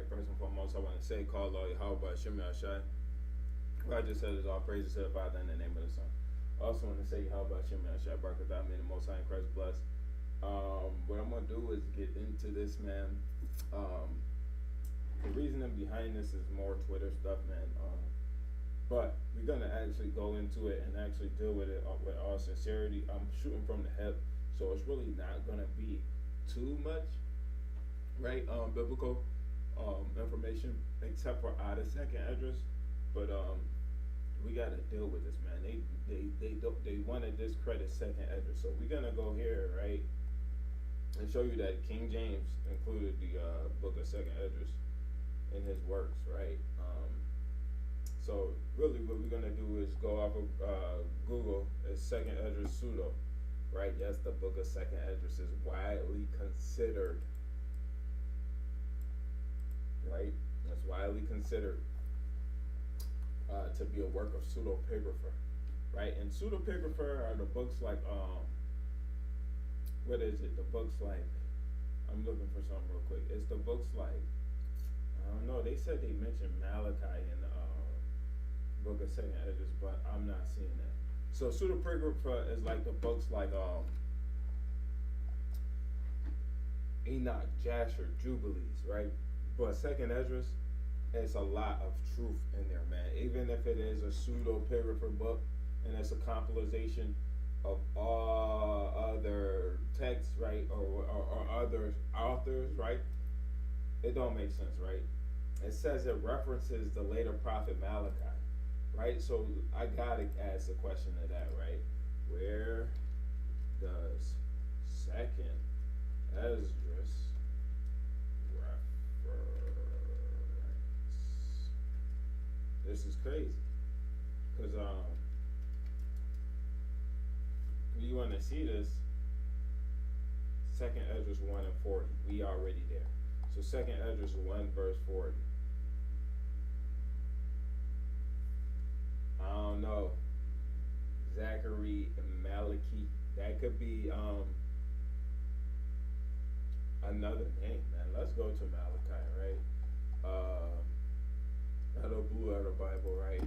Right, first and foremost, I want to say, call all Yahweh Shemi Ashai. What I just said is all praises to the Father in the name of the Son. I also want to say, Yahweh Shemi Ashai, Barakatah, may the Most High in Christ bless. What I'm going to do is get into this, man. The reasoning behind this is more Twitter stuff, man. But we're going to actually go into it and actually deal with it with all sincerity. I'm shooting from the hip, so it's really not going to be too much, right? Biblical information, except for out of second address. But we got to deal with this, man. They want to discredit second address, so we're gonna go here, right, and show you that King James included the book of second address in his works, right? So really, what we're gonna do is go off of Google as second address pseudo, right? Yes, the book of second address is widely considered, right? It's widely considered to be a work of pseudepigrapher, right? And pseudepigrapher are the books like what is it? The books like, I'm looking for something real quick. It's the books like, I don't know. They said they mentioned Malachi in the book of second address, but I'm not seeing that. So pseudepigrapher is like the books like Enoch, Jasher, Jubilees, right? But second address, it's a lot of truth in there, man. Even if it is a pseudepigrapher book and it's a compilation of all other texts, right, or other authors, right, it don't make sense, right? It says it references the later prophet Malachi, right? So I gotta ask the question of that, right? Where does second Esdras reference? This is crazy, cause you want to see this. Second Esdras 1 and 40. We already there. So second Esdras 1 verse 40. I don't know. Zachary and Malachi. That could be another name, man. Let's go to Malachi, right? Out of blue out of Bible, right?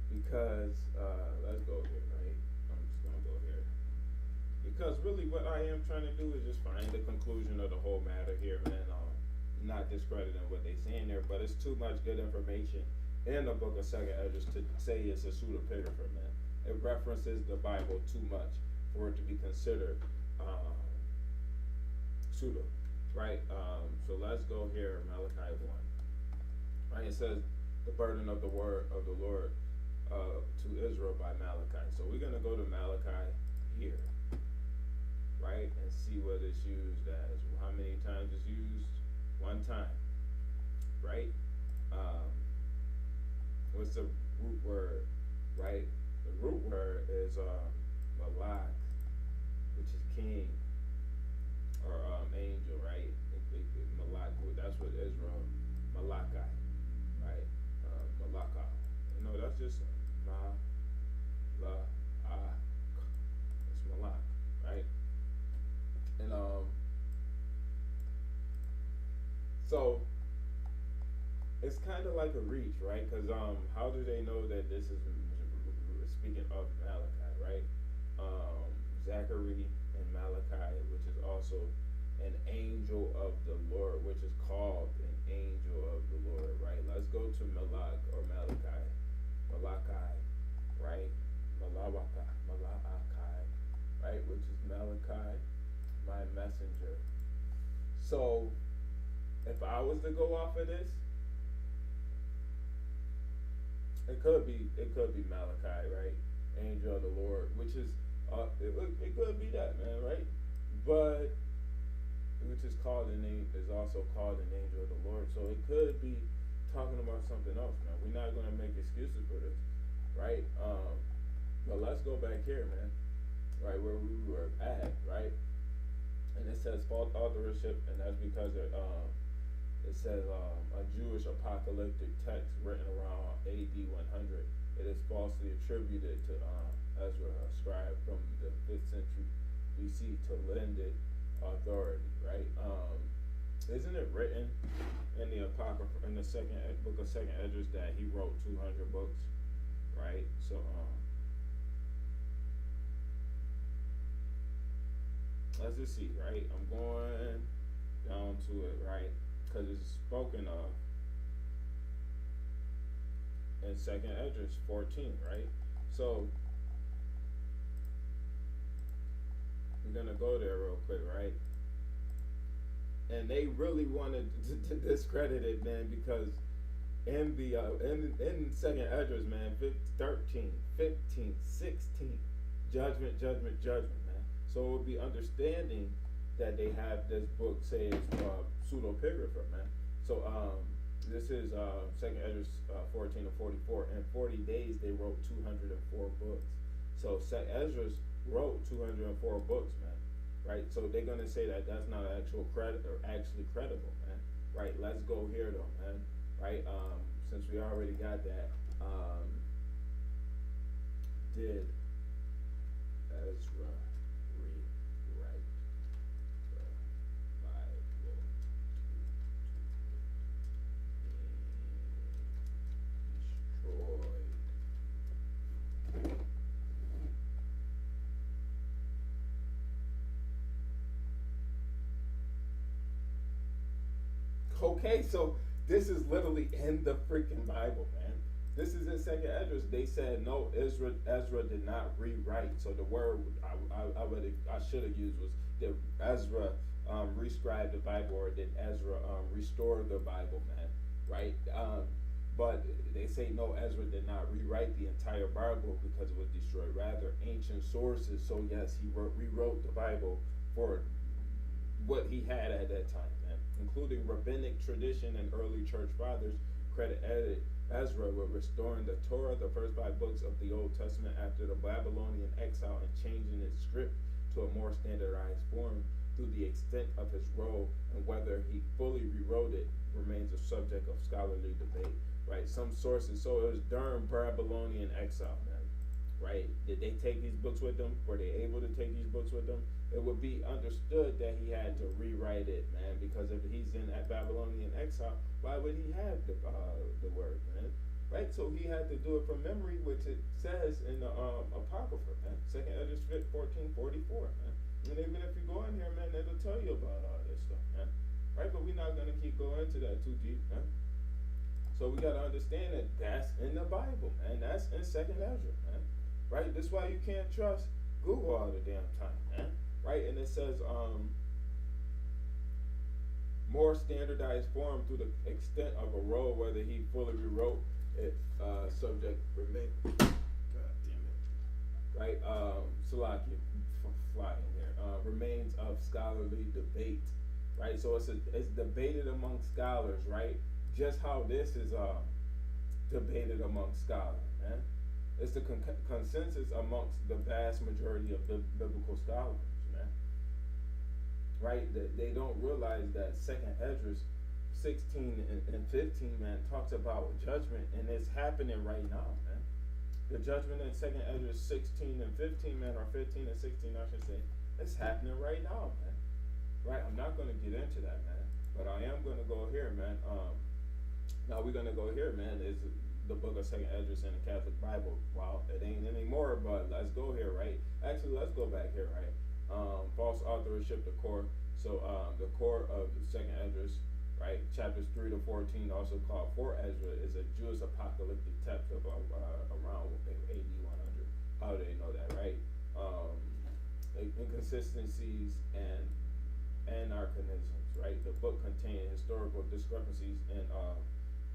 Because let's go here, right? I'm just gonna go here. Because really what I am trying to do is just find the conclusion of the whole matter here, man. Not discrediting what they saying there, but it's too much good information in the book of second Esdras to say it's a pseudepigrapher, man. It references the Bible too much for it to be considered pseudo, right? So let's go here, Malachi 1. Right, it says the burden of the word of the Lord to Israel by Malachi. So we're gonna go to Malachi here, right, and see what it's used as. How many times it's used? One time, right? What's the root word, right? The root word is malak, which is king or angel, right? Malak, that's what Israel, Malachi, right? Malaka. You know, that's just it's Malak, right? And so it's kind of like a reach, right? Because how do they know that this is speaking of Malachi, right? Zachary and Malachi, which is also an angel of the Lord, which is called an angel of the Lord, right? Let's go to Malak or Malachi, right? Malachi, right? Which is Malachi, my messenger. So if I was to go off of this, it could be Malachi, right? Angel of the Lord, which is it could be that, man, right? But which is also called an angel of the Lord. So it could be talking about something else, man. We're not gonna make excuses for this, right? But let's go back here, man, right where we were at, right? And it says false authorship, and that's because it says a Jewish apocalyptic text written around AD 100. It is falsely attributed to Ezra, a scribe from the 5th century BC, to lend it authority, right? Isn't it written in the Apocrypha, in the second book of Second Esdras, that he wrote 200 books, right? So let's just see, right? I'm going down to it, right? Because it's spoken of in Second Esdras 14, right? So we're gonna go there real quick, right? And they really wanted to discredit it, man, because in the in Second Esdras, man, 13, 15, 16, judgment, judgment, judgment, man. So it would be understanding that they have this book say it's pseudepigrapha, man. So this is Second Esdras 14 to 44. In 40 days, they wrote 204 books. So Esdras wrote 204 books, man. Right, so they're gonna say that that's not actual credit or actually credible, man. Right, let's go here though, man. Right, since we already got that, did Ezra rewrite the Bible to be destroyed? Okay, so this is literally in the freaking Bible, man. This is in Second Esdras. They said no, Ezra did not rewrite. So the word I should have used was did Ezra rescribe the Bible, or did Ezra restore the Bible, man? Right? But they say no, Ezra did not rewrite the entire Bible because it was destroyed. Rather, ancient sources. So yes, he rewrote the Bible for what he had at that time, man, including rabbinic tradition and early church fathers credited Ezra with restoring the Torah, the first 5 books of the Old Testament, after the Babylonian exile, and changing its script to a more standardized form. Through the extent of his role and whether he fully rewrote it remains a subject of scholarly debate. Right? Some sources, so it was during Babylonian exile, man. Right? Did they take these books with them? Were they able to take these books with them? It would be understood that he had to rewrite it, man, because if he's in that Babylonian exile, why would he have the word, man? Right? So he had to do it from memory, which it says in the Apocrypha, man. Second Esdras 14:44, man. And even if you go in here, man, it'll tell you about all this stuff, man. Right? But we're not gonna keep going into that too deep, man. So we gotta understand that that's in the Bible, man. That's in Second Esdras, man. Right? That's why you can't trust Google all the damn time, man. Right? And it says more standardized form through the extent of a role, whether he fully rewrote it, subject remain. God damn it. Right? Salaki, fly in here. Remains of scholarly debate. Right? So it's debated among scholars, right? Just how this is debated among scholars, man. It's the consensus amongst the vast majority of biblical scholars, man. Right? They don't realize that Second Esdras 16 and 15, man, talks about judgment, and it's happening right now, man. The judgment in Second Esdras 16 and 15, man, or 15 and 16, I should say, it's happening right now, man. Right? I'm not going to get into that, man, but I am going to go here, man. Now we're going to go here, man, is the book of Second Esdras in the Catholic Bible. Wow, it ain't anymore, but let's go here, right? Actually, let's go back here, right? False authorship, the core. So the core of the Second Esdras, right? Chapters 3 to 14, also called 4 Ezra, is a Jewish apocalyptic text of around AD 100. How do they know that, right? Inconsistencies and anachronisms, right? The book contains historical discrepancies and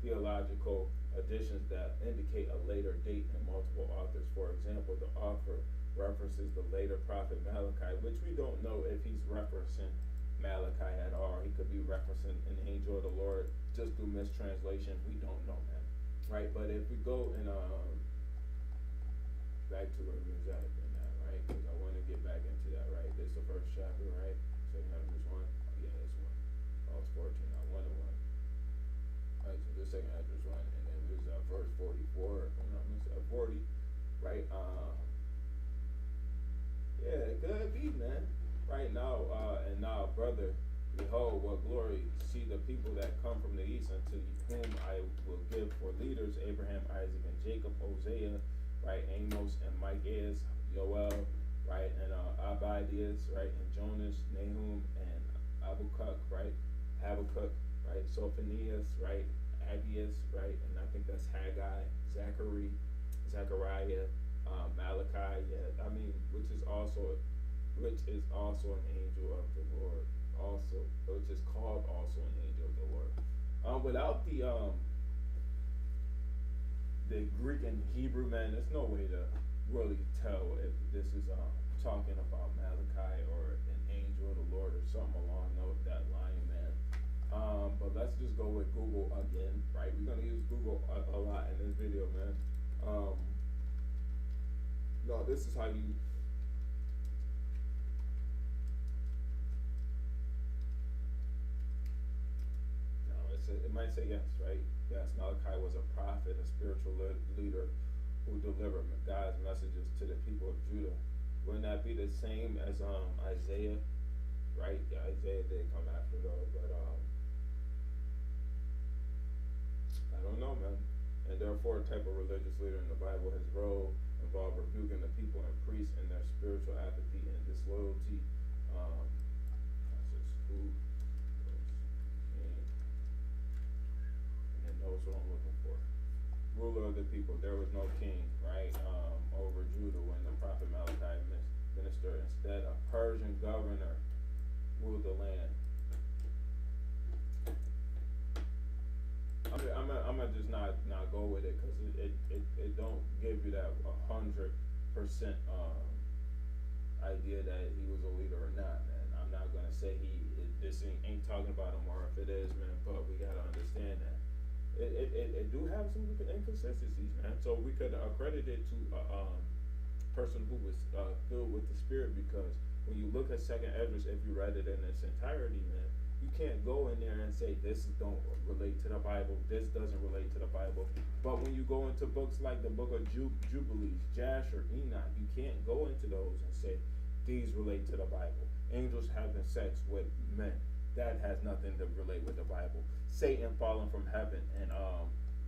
theological additions that indicate a later date in multiple authors. For example, the author references the later prophet Malachi, which we don't know if he's referencing Malachi at all. He could be referencing an angel of the Lord just through mistranslation. We don't know, man. Right? But if we go and back to where we was at in that, right? Because I want to get back into that, right? This is the first chapter, right? Second Esdras 1. Oh, yeah, that's 1. Oh, it's 14. I 1 and 1. Right, so this Second Esdras 1, and then there's verse 44, if I'm not mistaken, 40, right? Yeah, it could be, man. Right now, and now, brother, Behold, what glory! See the people that come from the east, unto whom I will give for leaders Abraham, Isaac, and Jacob, Hosea, right? Amos and Micaiah, Joel, right? And Abdias, right? And Jonas, Nahum, and Habakkuk, right? Habakkuk, right? Sophonias, right? Aggius, right? And I think that's Haggai, Zechariah, Malachi, yeah. I mean, which is also an angel of the Lord, also, which is called also an angel of the Lord. Without the Greek and Hebrew, man, there's no way to really tell if this is talking about Malachi or an angel of the Lord or something along that line, man. But let's just go with Google again, right? We're gonna use Google a lot in this video, man. No, this is how you. No, it might say yes, right? Yes, Malachi was a prophet, a spiritual leader who delivered God's messages to the people of Judah. Wouldn't that be the same as Isaiah, right? Yeah, Isaiah did come after though, but I don't know, man. And therefore, a type of religious leader in the Bible, his role involved rebuking the people and priests in their spiritual apathy and disloyalty. That's just who and then knows what I'm looking for. Ruler of the people. There was no king, right? Over Judah when the prophet Malachi ministered. Instead, a Persian governor ruled the land. I'm gonna just not go with it because it don't give you that 100% idea that he was a leader or not, man. I'm not gonna say this ain't talking about him, or if it is, man. But we gotta understand that it do have some inconsistencies, man. So we could accredit it to a person who was filled with the Spirit, because when you look at Second Esdras, if you read it in its entirety, man, you can't go in there and say this don't relate to the Bible, this doesn't relate to the Bible. But when you go into books like the book of Jubilees, Jasher, Enoch, you can't go into those and say these relate to the Bible. Angels having sex with men, that has nothing to relate with the Bible. Satan falling from heaven and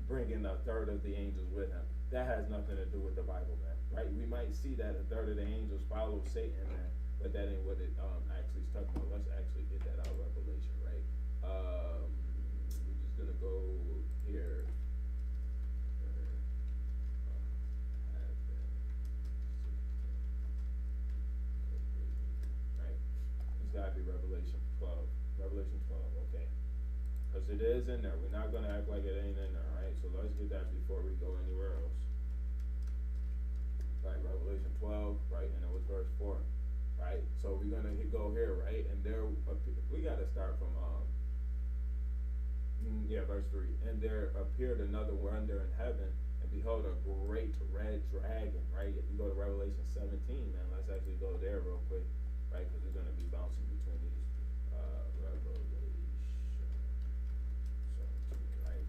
bringing a third of the angels with him, that has nothing to do with the Bible, man. Right? We might see that a third of the angels follow Satan, man, but that ain't what it actually is talking about. Let's actually get that out of Revelation, right? We're just gonna go here. Right? It's gotta be Revelation 12. Revelation 12, okay. Because it is in there. We're not gonna act like it ain't in there, right? So let's get that before we go anywhere else. Right, Revelation 12, right, and it was verse 4. Right, so we're gonna go here, right, and there we gotta start from verse 3. And there appeared another wonder in heaven, and behold, a great red dragon. Right, if you go to Revelation 17, man, let's actually go there real quick, right, because we're gonna be bouncing between these. Revelation 17, right.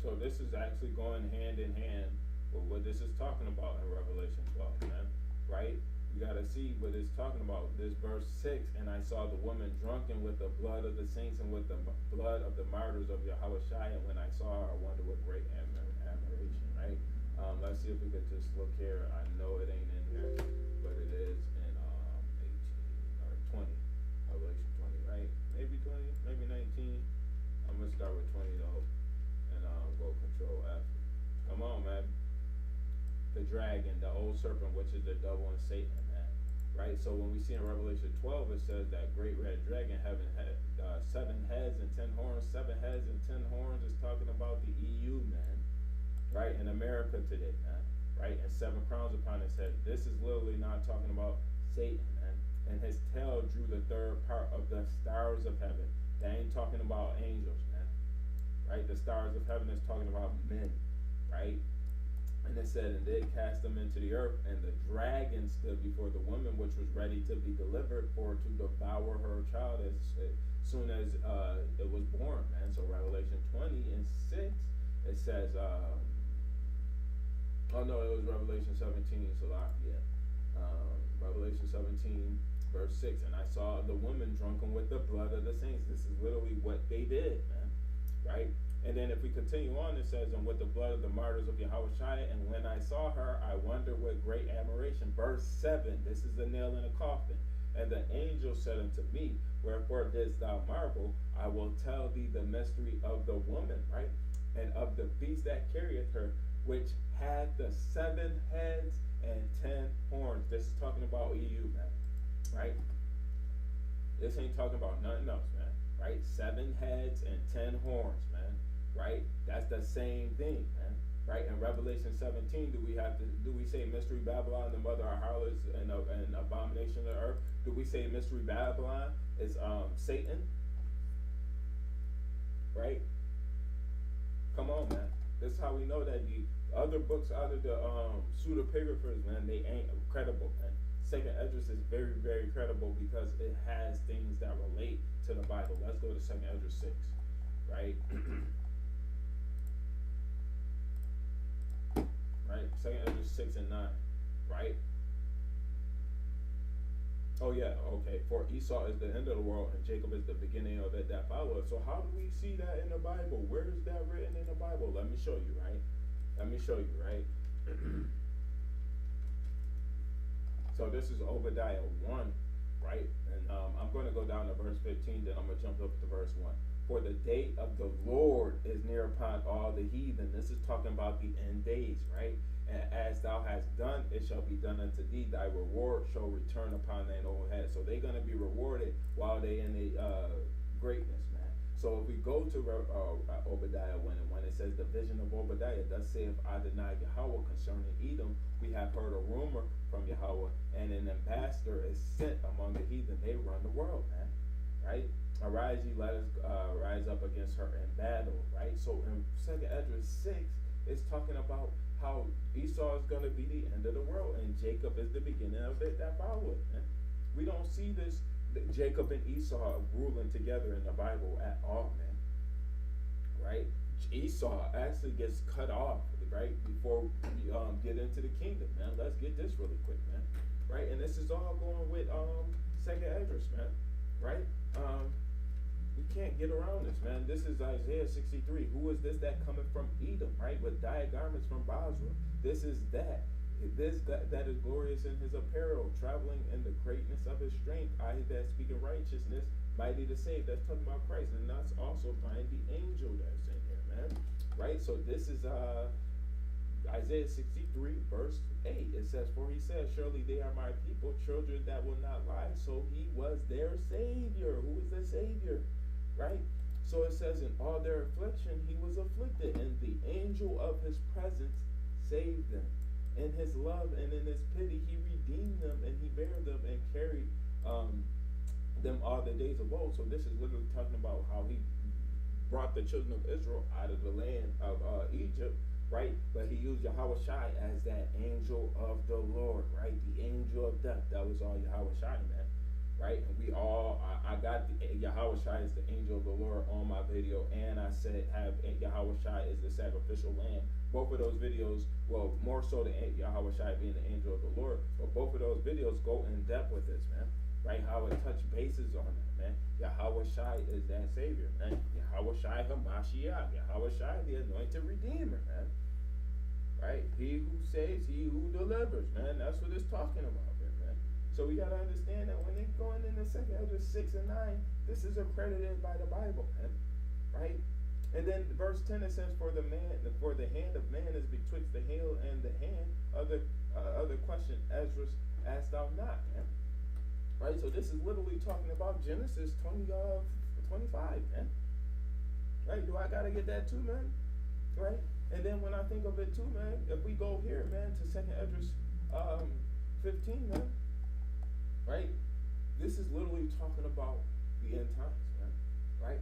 So this is actually going hand in hand with what this is talking about in Revelation 12, man, right? You gotta see what it's talking about. This verse 6, and I saw the woman drunken with the blood of the saints and with the blood of the martyrs of Yahweh. And when I saw her, I wondered with great admiration, right? Let's see if we could just look here. I know it ain't in here, but it is in 18 or 20, Revelation 20, right? Maybe 20, maybe 19. I'm gonna start with 20 though. Go control F. Come on, man. The dragon, the old serpent, which is the devil and Satan, man. Right? So when we see in Revelation 12, it says that great red dragon having 7 heads and 10 horns. 7 heads and 10 horns is talking about the EU, man. Right? In America today, man. Right? And 7 crowns upon his head. This is literally not talking about Satan, man. And his tail drew the third part of the stars of heaven. That ain't talking about angels, man. Right, the stars of heaven is talking about men, right? And it said, and they cast them into the earth, and the dragon stood before the woman, which was ready to be delivered for to devour her child as soon as it was born, man. So Revelation 20 and 6, it says, Oh no, it was Revelation 17, Salakia. Revelation 17, verse 6. And I saw the woman drunken with the blood of the saints. This is literally what they did, man. Right? And then if we continue on, it says, and with the blood of the martyrs of Yahushua, and when I saw her, I wondered with great admiration. Verse 7, this is the nail in the coffin. And the angel said unto me, wherefore didst thou marvel? I will tell thee the mystery of the woman, right? And of the beast that carrieth her, which had the 7 heads and 10 horns. This is talking about EU, man, right? This ain't talking about nothing else, man, right? 7 heads and 10 horns, man, right? That's the same thing, man, right? In Revelation 17, do we say mystery Babylon, the mother of harlots and abomination of the earth? Do we say mystery Babylon is Satan, right? Come on, man. This is how we know that the other books out of the pseudepigraphers, man, they ain't credible, man. Second Esdras is very, very credible because it has things that relate to the Bible. Let's go to Second Esdras 6, right? Right? Second Esdras 6 and 9, right? Oh yeah, okay. For Esau is the end of the world and Jacob is the beginning of it that followeth. So how do we see that in the Bible? Where is that written in the Bible? Let me show you, right? Let me show you, right? So this is Obadiah 1, right? And I'm going to go down to verse 15, then I'm going to jump up to verse 1. For the day of the Lord is near upon all the heathen. This is talking about the end days, right? And as thou hast done, it shall be done unto thee. Thy reward shall return upon thine own head. So they're going to be rewarded while they in the greatness, man. So if we go to Obadiah 1 and 1, it says, the vision of Obadiah, thus saith Adonai Yahweh concerning Edom, we have heard a rumor from Yahweh, and an ambassador is sent among the heathen. They run the world, man, right? Arise ye, let us rise up against her in battle, right? So in 2nd Esdras 6, it's talking about how Esau is going to be the end of the world, and Jacob is the beginning of it that followeth, man. We don't see this Jacob and Esau ruling together in the Bible at all, man, right? Esau actually gets cut off, right, before we get into the kingdom, man. Let's get this really quick, man, right? And this is all going with 2nd Esdras, man, right? We can't get around this, man. This is Isaiah 63. Who is this that cometh from Edom, right? With dyed garments from Basra. This is that. That is glorious in his apparel, traveling in the greatness of his strength. I that speak in righteousness, mighty to save. That's talking about Christ. And that's also find the angel that's in here, man. Right? So this is Isaiah 63, verse 8. It says, for he says, surely they are my people, children that will not lie. So he was their Savior. Who is the Savior? Right? So it says, in all their affliction he was afflicted, and the angel of his presence saved them. In his love and in his pity he redeemed them, and he bare them and carried them all the days of old. So this is literally talking about how he brought the children of Israel out of the land of Egypt, right? But he used Yahushua as that angel of the Lord, right? The angel of death. That was all Yahushua, man. Right? And we all, I got the Yahushua is the angel of the Lord on my video, and I said have Yahushua is the sacrificial lamb. Both of those videos, well, more so the Yahushua being the angel of the Lord, but both of those videos go in depth with this, man. Right? How it touch bases on that, man. Yahushua is that Savior, man. Yahushua Hamashiach. Yahushua the anointed Redeemer, man. Right? He who saves, he who delivers, man. That's what it's talking about. So we gotta understand that when they're going into 2nd Esdras 6 and 9, this is accredited by the Bible, man, right? And then verse 10 it says, for the hand of man is betwixt the hail and the hand. Other question, Esdras, asked thou not, man, right? So this is literally talking about Genesis 25, man, right? Do I gotta get that too, man? Right? And then when I think of it too, man, if we go here, man, to 2nd Esdras 15, man. Right? This is literally talking about the end times, man. Right?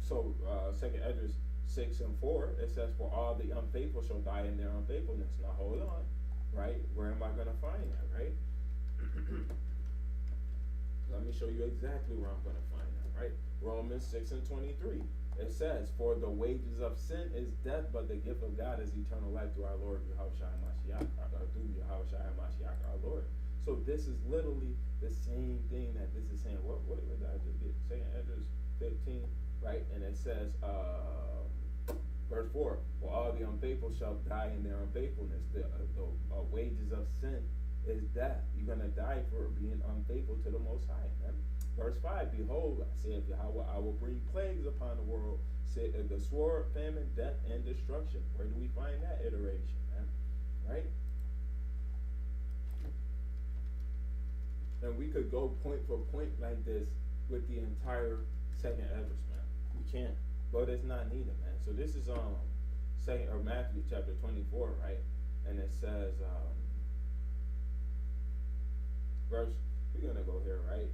So 2nd Esdras 6 and 4, it says, for all the unfaithful shall die in their unfaithfulness. Now hold on. Right? Where am I going to find that? Right? Let me show you exactly where I'm going to find that. Right? Romans 6 and 23. It says, "For the wages of sin is death, but the gift of God is eternal life through our Lord Yahushua Mashiach, through Yahushua Mashiach our Lord." So this is literally the same thing that this is saying. What did I just get? Second Esdras 15, right? And it says, verse 4, "For all the unfaithful shall die in their unfaithfulness. The wages of sin is death." You're gonna die for being unfaithful to the Most High. Man. Verse 5, "Behold, I say of Yahweh, I will bring plagues upon the world, say, the sword, famine, death, and destruction." Where do we find that iteration, man? Right? And we could go point for point like this with the entire second Esdras, man. We can, but it's not needed, man. So this is Matthew chapter 24, right? And it says we're gonna go here, right?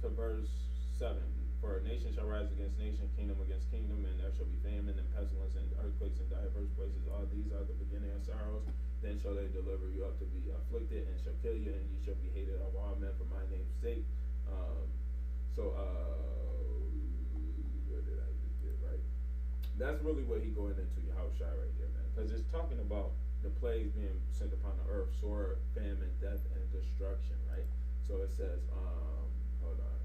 To verse 7. "For nation shall rise against nation, kingdom against kingdom, and there shall be famine and pestilence and earthquakes in diverse places. All these are the beginning of sorrows. Then shall they deliver you up to be afflicted, and shall kill you, and you shall be hated of all men for my name's sake." Where did I just get, right? That's really what he going into Yahushua right here, man. Because it's talking about the plagues being sent upon the earth, sword, famine, death, and destruction, right? So it says, hold on.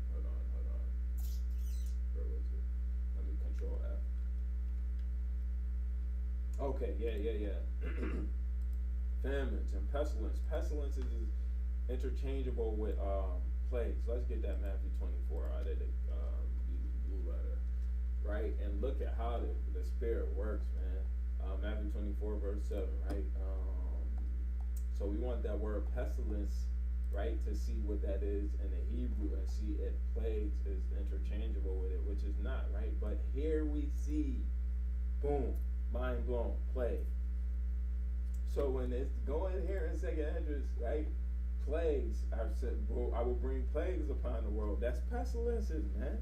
Where was it? Let me control F. Okay, yeah. Famines and pestilence. Pestilence is interchangeable with plagues. Let's get that Matthew 24 out of the blue letter, right? And look at how the Spirit works, man. Matthew 24 verse 7, right? So we want that word pestilence, right, to see what that is in the Hebrew and see if plagues is interchangeable with it, which is not, right? But here we see, boom, mind blown, plague. So when it's going here in second Esdras, right, plagues are said, "I will bring plagues upon the world." That's pestilences, man.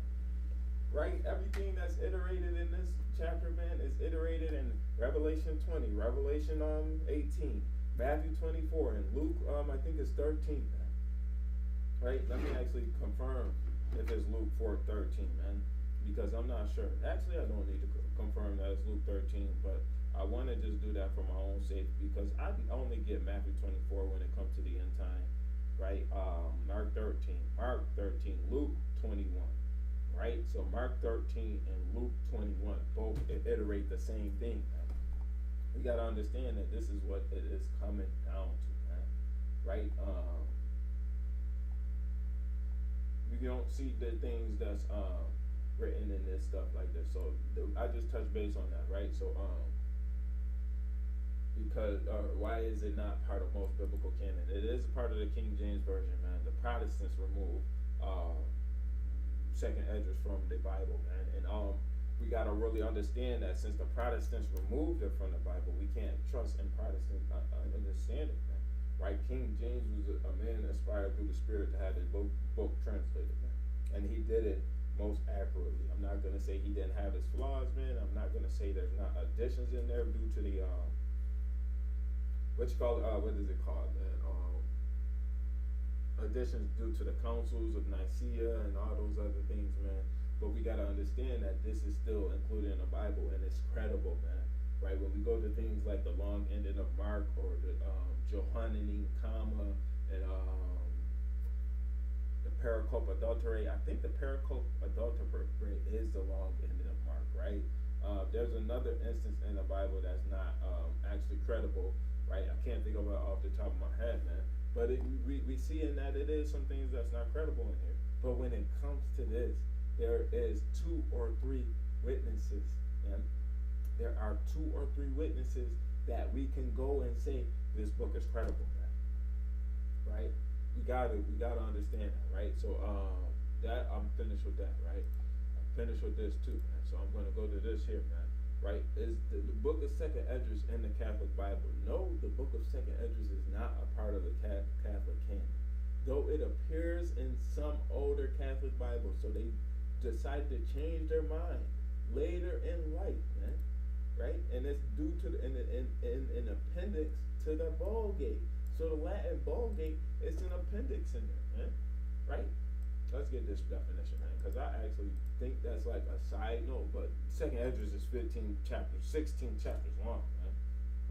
Right? Everything that's iterated in this chapter, man, is iterated in Revelation 20, Revelation 18, Matthew 24, and Luke, I think it's 13, man. Right? Let me actually confirm if it's Luke 4:13, man, because I'm not sure. Actually, I don't need to confirm that it's Luke 13, but I want to just do that for my own sake, because I only get Matthew 24 when it comes to the end time, right? Mark 13, Luke 21, right? So Mark 13 and Luke 21 both iterate the same thing, man. We got to understand that this is what it is coming down to, man, right? We don't see the things that's written in this stuff like this. So I just touched base on that, right? So because why is it not part of most biblical canon? It is part of the King James Version, man. The Protestants removed second Esdras from the Bible, man, and we gotta really understand that since the Protestants removed it from the Bible, we can't trust in Protestant understanding, man. Right? King James was a man inspired through the Spirit to have his book translated, man, and he did it most accurately. I'm not gonna say he didn't have his flaws, man. I'm not gonna say there's not additions in there due to the what is it called, man? Additions due to the councils of Nicaea and all those other things, man. But we gotta understand that this is still included in the Bible, and it's credible, man. Right? When we go to things like the long ending of Mark or the Johannine comma and the pericope adulterate. I think the pericope adulterate is the long ending of Mark, right? There's another instance in the Bible that's not actually credible, right? I can't think of it off the top of my head, man. But we see in that it is some things that's not credible in here. But when it comes to this, there is 2 or 3 witnesses, man. There are 2 or 3 witnesses that we can go and say this book is credible, man. Right? We gotta understand that, right? So that I'm finished with that, right? I'm finished with this too, man. So I'm gonna go to this here, man. Right? Is the book of Second Esdras in the Catholic Bible? No, the book of Second Esdras is not a part of the Catholic canon, though it appears in some older Catholic Bibles. So they decided to change their mind later in life, man. Right? And it's due to an appendix to the Vulgate. So the Latin Vulgate is an appendix in there, man. Right? Let's get this definition, man, because I actually think that's like a side note, but Second Esdras is 15 chapters, 16 chapters long, man,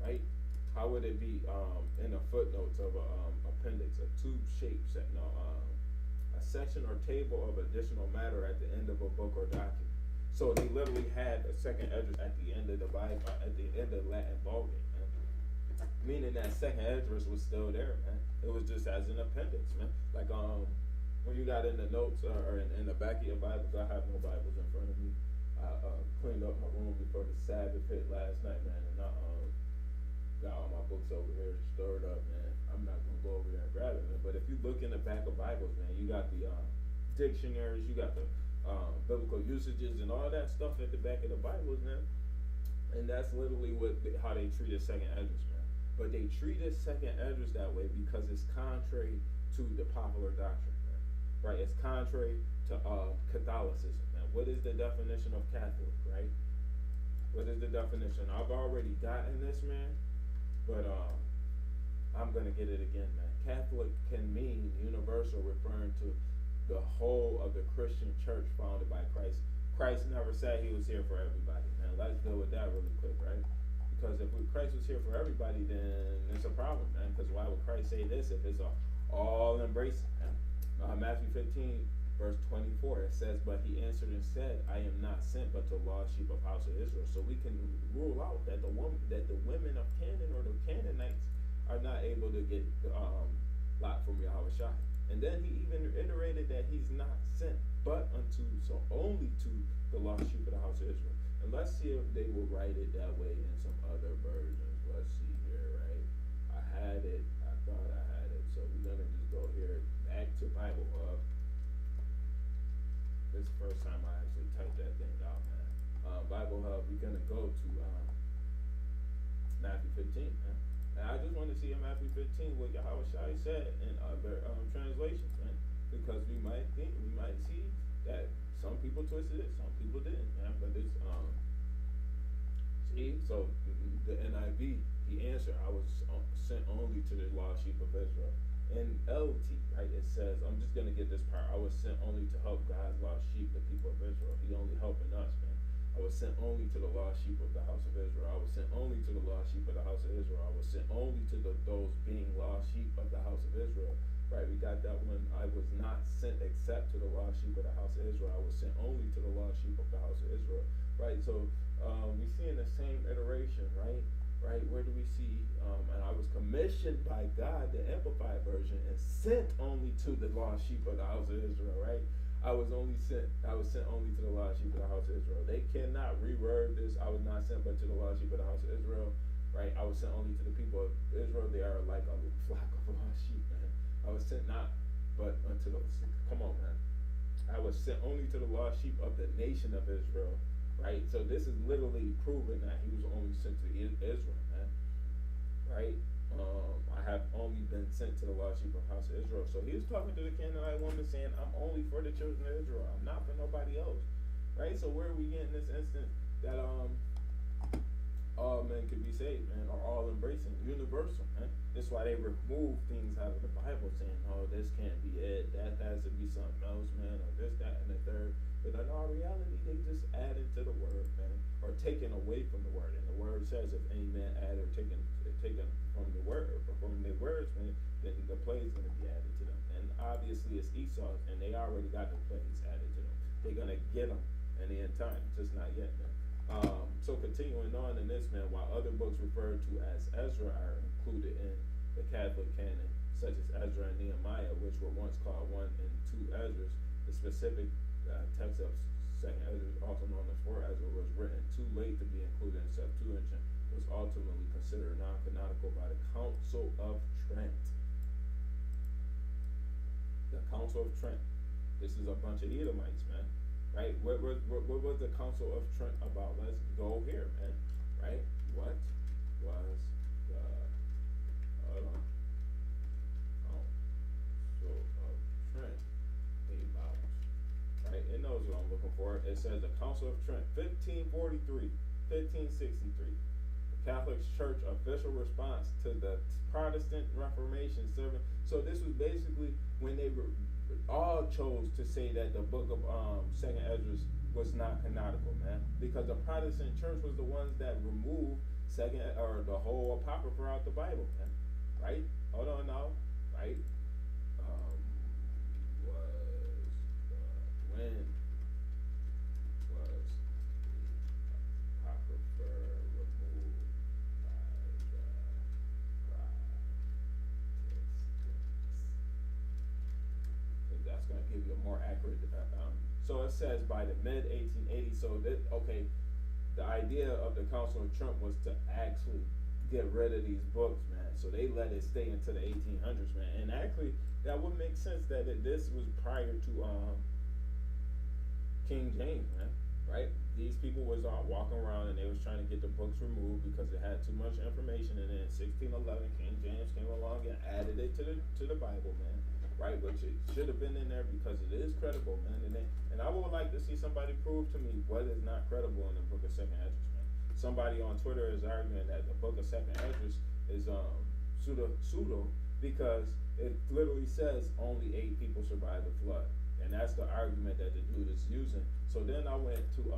right? How would it be in the footnotes of a appendix, a tube-shaped a section or table of additional matter at the end of a book or document? So they literally had a Second Esdras at the end of the Bible, at the end of the Latin Vulgate, man. Meaning that Second Esdras was still there, man. It was just as an appendix, man. Like when you got in the notes or in the back of your Bibles, I have no Bibles in front of me. I cleaned up my room before the Sabbath hit last night, man, and I got all my books over here stored up, man. I'm not gonna go over there and grab it, man. But if you look in the back of Bibles, man, you got the dictionaries, you got the biblical usages and all that stuff at the back of the Bibles, man. And that's literally how they treated Second Esdras, man. But they treated Second Esdras that way because it's contrary to the popular doctrine. Right, it's contrary to Catholicism. Now, what is the definition of Catholic, right? What is the definition? I've already gotten this, man, but I'm gonna get it again, man. Catholic can mean universal, referring to the whole of the Christian church founded by Christ. Christ never said he was here for everybody, man. Let's deal with that really quick, right? Because if Christ was here for everybody, then it's a problem, man. Because why would Christ say this if it's all embracing, man? Matthew 15, verse 24, it says, "But he answered and said, I am not sent but to lost sheep of house of Israel." So we can rule out that the women of Canaan or the Canaanites are not able to get Lot from Yahweh Shai. And then he even reiterated that he's not sent but so only to the lost sheep of the house of Israel. And let's see if they will write it that way in some other versions. Let's see here, right? I had it. I thought I had it. So we're gonna just go here back to Bible Hub. This is the first time I actually typed that thing out, man. Bible Hub, we're gonna go to Matthew 15, man. And I just want to see in Matthew 15 what Yahweh Shai said in other translations, man. Because we might see that some people twisted it, some people didn't, man. But it's see, so the NIV, he answered, "I was sent only to the lost sheep of Israel." In LT, right, it says, I'm just going to get this part. "I was sent only to help God's lost sheep, the people of Israel." He only helping us, man. "I was sent only to the lost sheep of the house of Israel. I was sent only to the lost sheep of the house of Israel. I was sent only to those being lost sheep of the house of Israel." Right, we got that one. "I was not sent except to the lost sheep of the house of Israel. I was sent only to the lost sheep of the house of Israel." Right, so we see in the same iteration, right? Right, where do we see, and I was commissioned by God, the Amplified version, and sent only to the lost sheep of the house of Israel, right? I was sent only to the lost sheep of the house of Israel. They cannot reword this. "I was not sent but to the lost sheep of the house of Israel," right? "I was sent only to the people of Israel. They are like a flock of lost sheep," man. "I was sent not but unto the," come on, man. "I was sent only to the lost sheep of the nation of Israel." Right, so this is literally proving that he was only sent to Israel, man. Right, "I have only been sent to the lost sheep of the house of Israel." So he was talking to the Canaanite woman, saying, "I'm only for the children of Israel. I'm not for nobody else." Right, so where are we getting this instant that all men can be saved, man, or all embracing, universal, man? That's why they remove things out of the Bible, saying, "Oh, this can't be it. That has to be something else, man," or this, that, and the third. But in all reality, they just added to the word, man, or taken away from the word. And the word says, "If any man add or taken from the word, from the words, man, then the plague's going to be added to them." And obviously, it's Esau's, and they already got the plagues added to them. They're going to get them in the end time, just not yet, man. So continuing on in this, man, while other books referred to as Ezra are included in the Catholic canon, such as Ezra and Nehemiah, which were once called 1 and 2 Ezras, the specific text of Second Ezra, also known as 4 Ezra, was written too late to be included in Septuagint, was ultimately considered non-canonical by the Council of Trent. The Council of Trent. This is a bunch of Edomites, man. Right? What was the Council of Trent about? Let's go here, man. Right? What was the Council of Trent about? Right? It knows what I'm looking for. It says the Council of Trent, 1543, 1563. The Catholic Church official response to the Protestant Reformation serving. So this was basically when they were all chose to say that the book of Second Esdras was not canonical, man, because the Protestant church was the ones that removed second or the whole apocrypha out the Bible, man. Right? Hold on now. Right? Was when was the apocrypha removed by the Protestants? Because that's going to give you a more accurate. So it says by the mid 1880s. So that okay, the idea of the Council of Trent was to actually get rid of these books, man. So they let it stay into the 1800s, man. And actually, that would make sense that this was prior to King James, man. Right? These people was walking around and they was trying to get the books removed because it had too much information. And then in 1611, King James came along and added it to the Bible, man. Right? Which it should have been in there because it is credible, man. And I would like to see somebody prove to me what is not credible in the book of Second Esdras, man. Somebody on Twitter is arguing that the book of Second Esdras is pseudo because it literally says only 8 people survived the flood. And that's the argument that the dude is using. So then I went to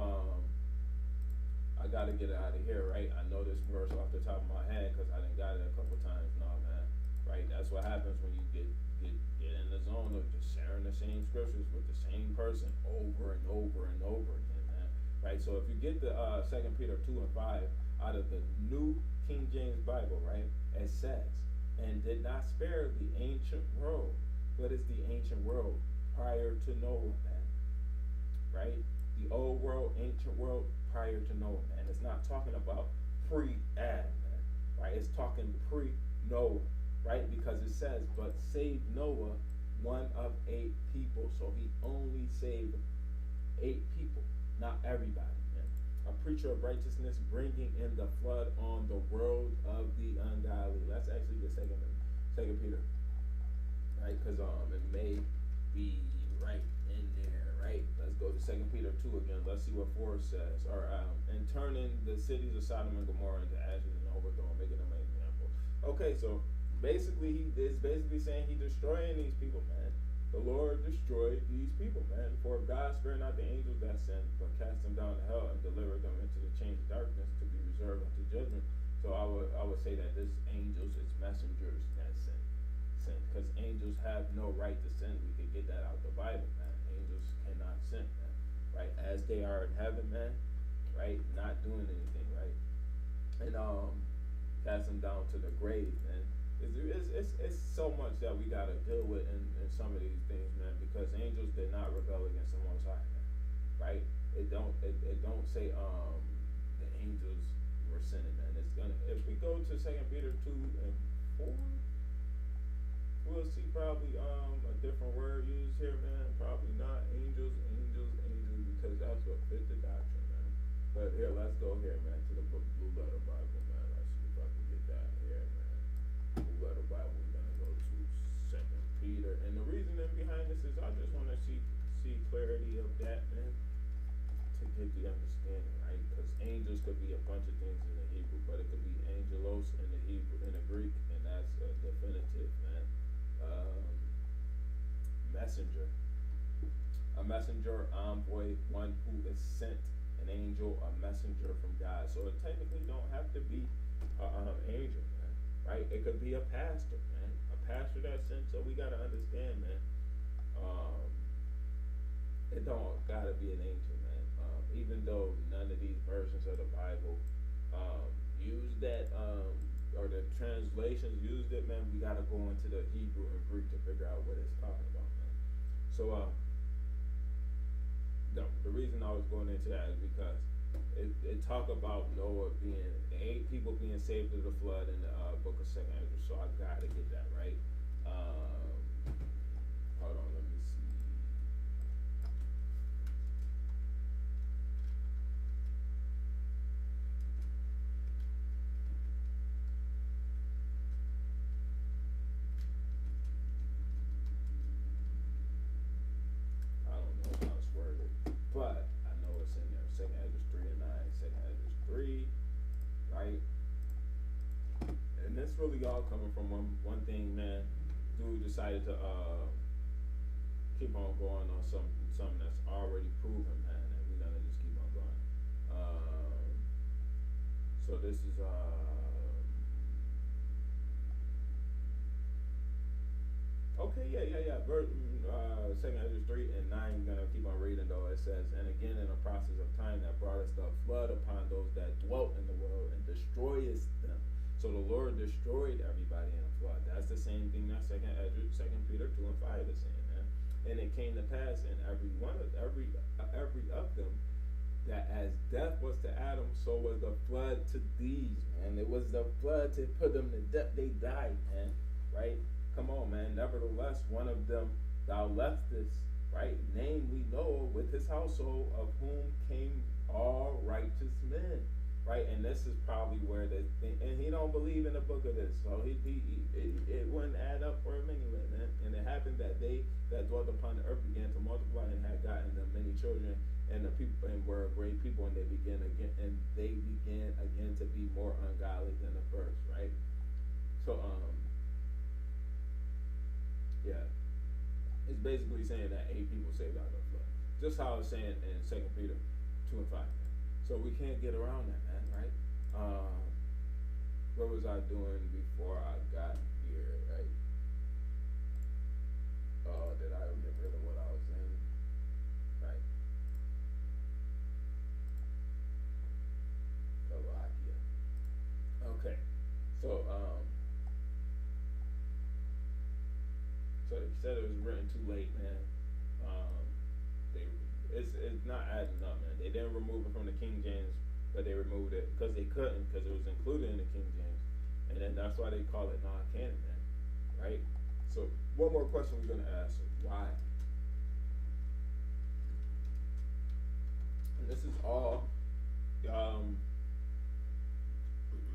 I gotta get it out of here, right? I know this verse off the top of my head because I done got it a couple times now, man. Right? That's what happens when you get in the zone of just sharing the same scriptures with the same person over and over and over again, man. Right? So if you get the 2 Peter 2 and 5 out of the New King James Bible, right? It says, and did not spare the ancient world. What is the ancient world? Prior to Noah, man. Right? The old world, ancient world, prior to Noah, man. It's not talking about pre-Adam, man. Right? It's talking pre-Noah. Right? Because it says, but saved Noah, one of 8 people. So he only saved 8 people, not everybody, man. A preacher of righteousness bringing in the flood on the world of the ungodly. That's actually the second Peter. Right? Because it may be right in there, right? Let's go to 2 Peter 2 again. Let's see what 4 says. Or and turning the cities of Sodom and Gomorrah into ashes and overthrowing, making them an example. Okay, so basically he is basically saying he destroying these people, man. The Lord destroyed these people, man. For if God spared not the angels that sinned, but cast them down to hell and delivered them into the chains of darkness to be reserved unto judgment. So I would say that this angels is messengers that sin. Because angels have no right to sin. We could get that out the Bible, man. Angels cannot sin, man. Right? As they are in heaven, man. Right? Not doing anything, right? And cast them down to the grave, man. It's so much that we gotta deal with in some of these things, man. Because angels did not rebel against the Most High, man. Right? It don't say the angels were sinning, man. It's gonna if we go to 2 Peter 2 and 4. We'll see probably a different word used here, man. Probably not angels, because that's what fit the doctrine, man. But here, let's go here, man, to the book Blue Letter Bible, man. Let's see if I can get that here, man. Blue Letter Bible, we're gonna go to 2 Peter. And the reasoning behind this is I just wanna see clarity of that, man. To get the understanding, right? Because angels could be a bunch of things in the Hebrew, but it could be angelos in the Hebrew, in the Greek, and that's a definitive, man. Messenger, a messenger, envoy, one who is sent, an angel, a messenger from God. So it technically don't have to be an angel, man. Right? It could be a pastor, man. A pastor that's sent. So we gotta understand, man. It don't gotta be an angel, man. Even though none of these versions of the Bible use that or the translations used it, man, we gotta go into the Hebrew and Greek to figure out what it's talking about, man. So the reason I was going into that is because it talk about Noah being 8 people being saved of the flood in the book of 2 Esdras, so I gotta get that right. Hold on, let me see. But I know it's in there. 2 Esdras 3 and 9, 2 Esdras 3, right? And this really all coming from one thing, man. Dude decided to keep on going on something that's already proven, man, and we're gonna just keep on going. So this is okay, yeah. Second Ezra 3 and 9. We're gonna keep on reading though. It says, and again in the process of time that brought us the flood upon those that dwelt in the world and destroyest them. So the Lord destroyed everybody in a flood. That's the same thing that Second Peter 2 and 5 is saying, man. And it came to pass in every of them that as death was to Adam, so was the flood to these, man. It was the flood to put them to death. They died, man. Right? Come on, man. Nevertheless, one of them thou leftest, right? Namely Noah with his household, of whom came all righteous men. Right, and this is probably where and he don't believe in the book of this, so it wouldn't add up for him anyway, man. And it happened that they that dwelt upon the earth began to multiply and had gotten them many children, and the people and were a great people, and they began again to be more ungodly than the first, right? So yeah, it's basically saying that 8 people saved out of the flood, just how it's saying in 2 Peter 2 and 5. So we can't get around that, man, right? What was I doing before I got here, right? Did I get rid of what I was saying? Right. Slovakia. Okay. So you said it was written too late, man. It's not adding up, man. They didn't remove it from the King James, but they removed it because they couldn't, because it was included in the King James, and then that's why they call it non-canon, man. Right? So one more question we're gonna ask is why. And this is all,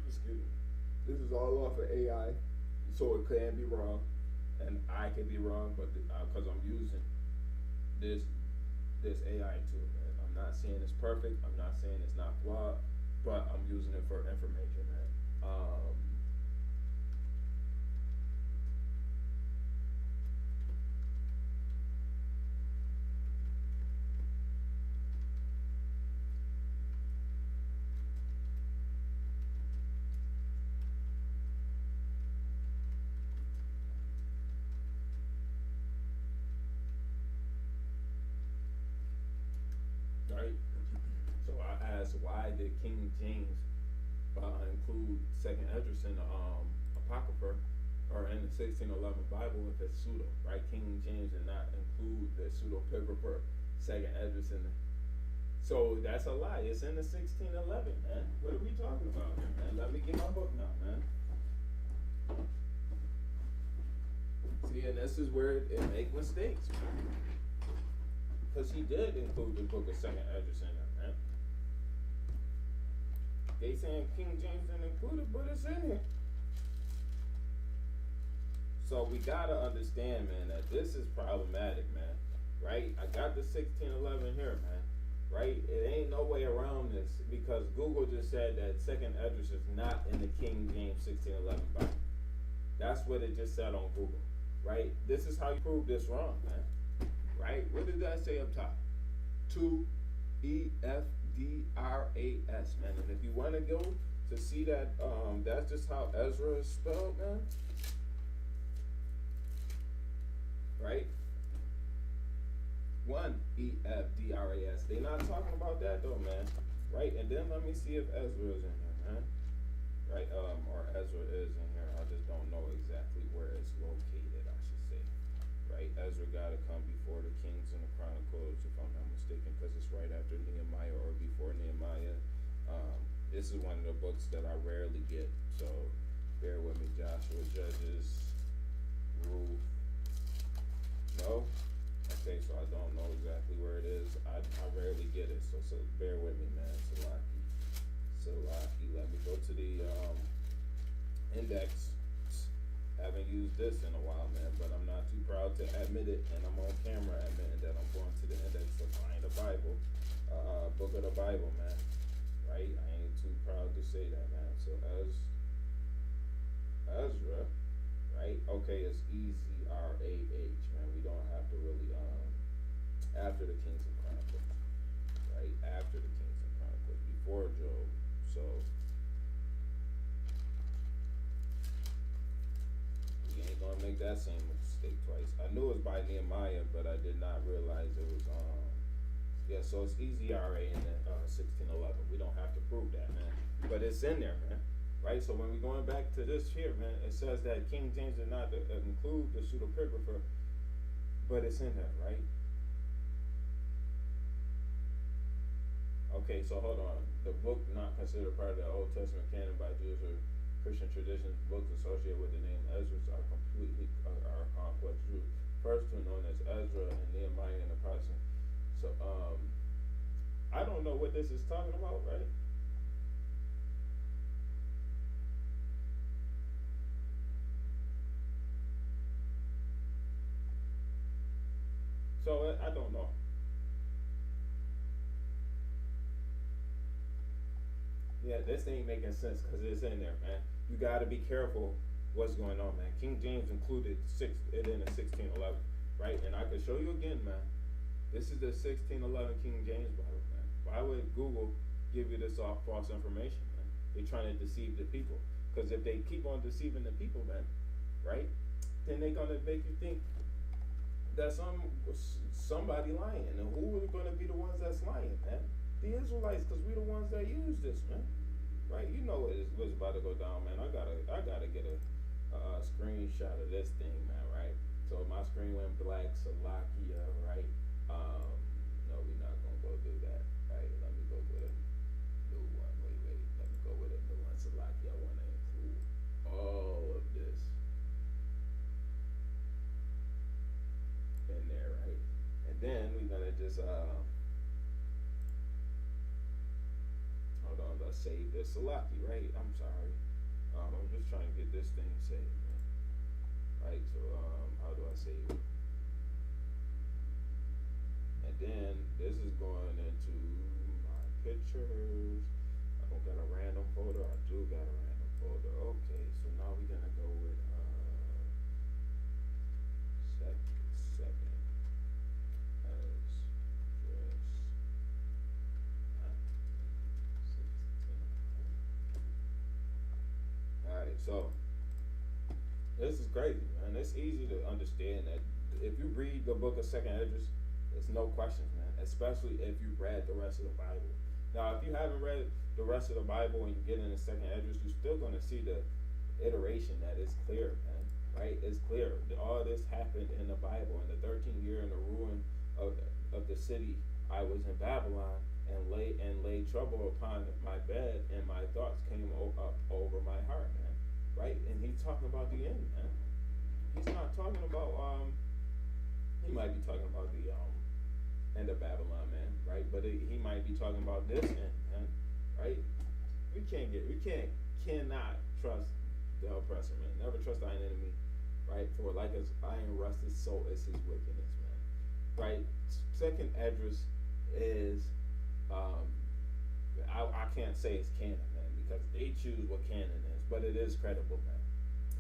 excuse me. This is all off of AI, so it can be wrong, and I could be wrong, but because I'm using this AI tool, man. I'm not saying it's perfect. I'm not saying it's not flawed, but I'm using it for information, man. Right? So I asked, why did King James include Second Esdras in the Apocrypha or in the 1611 Bible if it's pseudo, right? King James did not include the pseudepigrapher Second Esdras in the. So that's a lie. It's in the 1611, man. What are we talking about here, man? Let me get my book now, man. See, and this is where it make mistakes, man. Because he did include the book of Second Esdras in there, man. They saying King James didn't include it, but it's in here. So we gotta understand, man, that this is problematic, man. Right? I got the 1611 here, man. Right? It ain't no way around this because Google just said that Second Esdras is not in the King James 1611 Bible. That's what it just said on Google. Right? This is how you prove this wrong, man. Right? What did that say up top? 2 EFDRAS, man. And if you want to go to see that, that's just how Ezra is spelled, man. Right? 1 EFDRAS. They're not talking about that though, man. Right? And then let me see if Ezra is in here, man. Right? Or Ezra is in here. I just don't know exactly where it's located, I should say. Right? Ezra got to come before the Kings and the Chronicles, if I'm not mistaken, because it's right after Nehemiah or before Nehemiah. This is one of the books that I rarely get, so bear with me. Joshua, Judges, Ruth. No? Okay, so I don't know exactly where it is. I rarely get it, so bear with me, man. Salaki. Let me go to the index. Haven't used this in a while, man, but I'm not too proud to admit it, and I'm on camera admitting that I'm going to the index to find a Bible, book of the Bible, man. Right? I ain't too proud to say that, man. So Ezra, right? Okay, it's Ezrah, man. We don't have to really after the Kings of Chronicles, right? After the Kings of Chronicles, before Job. So we ain't gonna make that same mistake twice. I knew it was by Nehemiah, but I did not realize it was yeah. So it's Ezra in the 1611. We don't have to prove that, man, but it's in there, man. Right, so when we're going back to this here, man, it says that King James did not include the pseudepigrapha, but it's in there, right? Okay, so hold on. The book not considered part of the Old Testament canon by Jews or Christian traditions, books associated with the name Esdras are completely are complex Jews. First two known as Ezra and Nehemiah in the Protestant. So I don't know what this is talking about, right? So I don't know. Yeah, this ain't making sense because it's in there, man. You got to be careful what's going on, man. King James included it in the 1611, right? And I can show you again, man. This is the 1611 King James Bible, man. Why would Google give you this off false information, man? They're trying to deceive the people. Because if they keep on deceiving the people, man, right? Then they're gonna make you think that somebody lying, and who are going to be the ones that's lying, man? The Israelites, because we the ones that use this, man. Right? You know what's about to go down, man. I gotta get a screenshot of this thing, man. Right? So my screen went black, Salakia, right? No, we're not gonna go do that. Right? Let me go with a new one. Wait. Let me go with a new one, Salakia. I want to include all of this in there, right? And then we're gonna just hold on, let's save this Salaki, right? I'm sorry. I'm just trying to get this thing saved, man. Right, so how do I save it? And then this is going into my pictures. I don't got a random folder. I do got a random folder. Okay, so now we're gonna go with second as dress. Alright, so this is crazy, man. It's easy to understand that if you read the book of Second Esdras, it's no questions, man. Especially if you read the rest of the Bible. Now, if you haven't read the rest of the Bible and you get into Second Esdras, you're still going to see the iteration that is clear, man. Right? It's clear. All this happened in the Bible. In the 13th year in the ruin of the city, I was in Babylon and laid trouble upon my bed, and my thoughts came up over my heart, man. Right? And he's talking about the end, man. He's not talking about he might be talking about the end of Babylon, man, right? But he might be talking about this end, man, right? We cannot trust the oppressor, man. Never trust thine enemy, right? For like as iron rusted, so is his wickedness, man. Right? Second Esdras is I can't say it's canon, man, because they choose what canon is, but it is credible, man.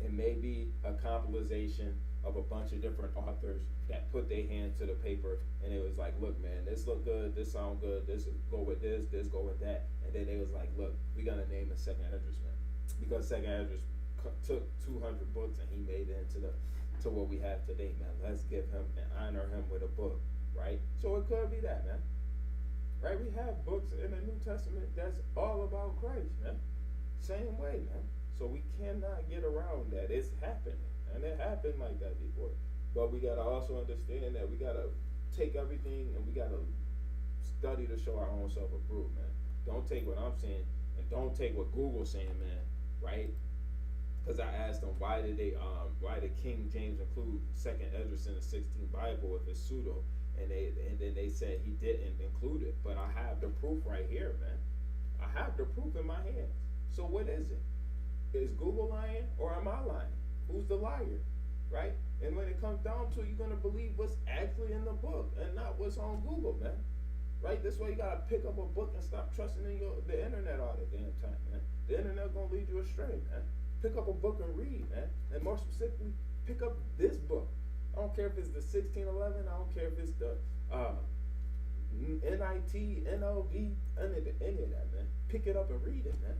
It may be a compilation of a bunch of different authors that put their hand to the paper, and it was like, look, man, this look good, this sound good, this go with this go with that, and then they was like, look, we gonna name it Second Esdras, man, because Second Esdras took 200 books and he made it to what we have today, man. Let's give him and honor him with a book, right? So it could be that, man. Right? We have books in the New Testament that's all about Christ, man. Same way, man. So we cannot get around that. It's happening. And it happened like that before. But we gotta also understand that we gotta take everything and we gotta study to show our own self approved, man. Don't take what I'm saying and don't take what Google's saying, man. Right? Because I asked them why did King James include Second Esdras in the 16th Bible if it's pseudo, and then they said he didn't include it. But I have the proof right here, man. I have the proof in my hands. So what is it? Is Google lying or am I lying? Who's the liar? Right? And when it comes down to it, you're gonna believe what's actually in the book and not what's on Google, man. Right? This way you gotta pick up a book and stop trusting in the internet all the damn time, man. The internet gonna lead you astray, man. Pick up a book and read, man. And more specifically, pick up this book. I don't care if it's the 1611. I don't care if it's the NIT, NLV, any of that, man. Pick it up and read it, man.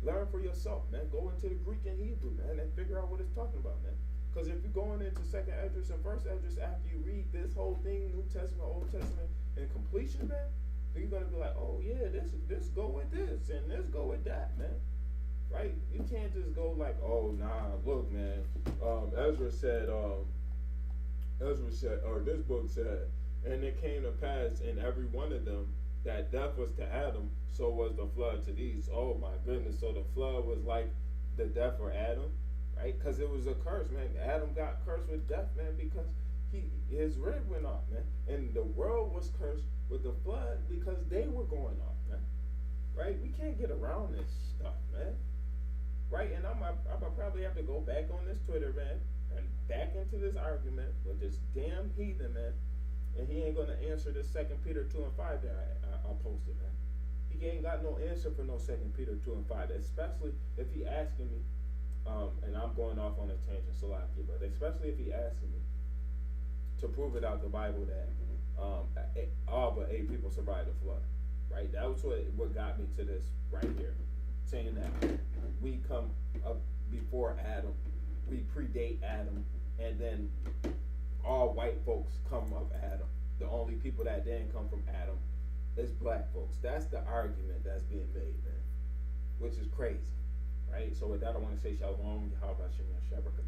Learn for yourself, man. Go into the Greek and Hebrew, man, and figure out what it's talking about, man. Because if you're going into Second Esdras and First Esdras after you read this whole thing, New Testament, Old Testament, in completion, man, then you're gonna be like, oh yeah, this go with this and this go with that, man. Right? You can't just go like, oh nah, look, man. Ezra said, or this book said, and it came to pass in every one of them that death was to Adam, so was the flood to these. Oh my goodness! So the flood was like the death for Adam, right? Because it was a curse, man. Adam got cursed with death, man, because his rib went off, man, and the world was cursed with the flood because they were going off, man. Right? We can't get around this stuff, man. Right? And I'm probably have to go back on this Twitter, man, and back into this argument with this damn heathen, man. And he ain't gonna answer this 2 Peter 2 and 5 that I posted, man. He ain't got no answer for no 2 Peter 2 and 5, especially if he asking me, and I'm going off on a tangent, so but especially if he asking me to prove it out the Bible that all but 8 people survived the flood, right? That was what got me to this right here, saying that we come up before Adam, we predate Adam, and then all white folks come of Adam. The only people that didn't come from Adam is black folks. That's the argument that's being made, man, which is crazy, right? So with that, I want to say shalom, Yahweh Shem Yahshua.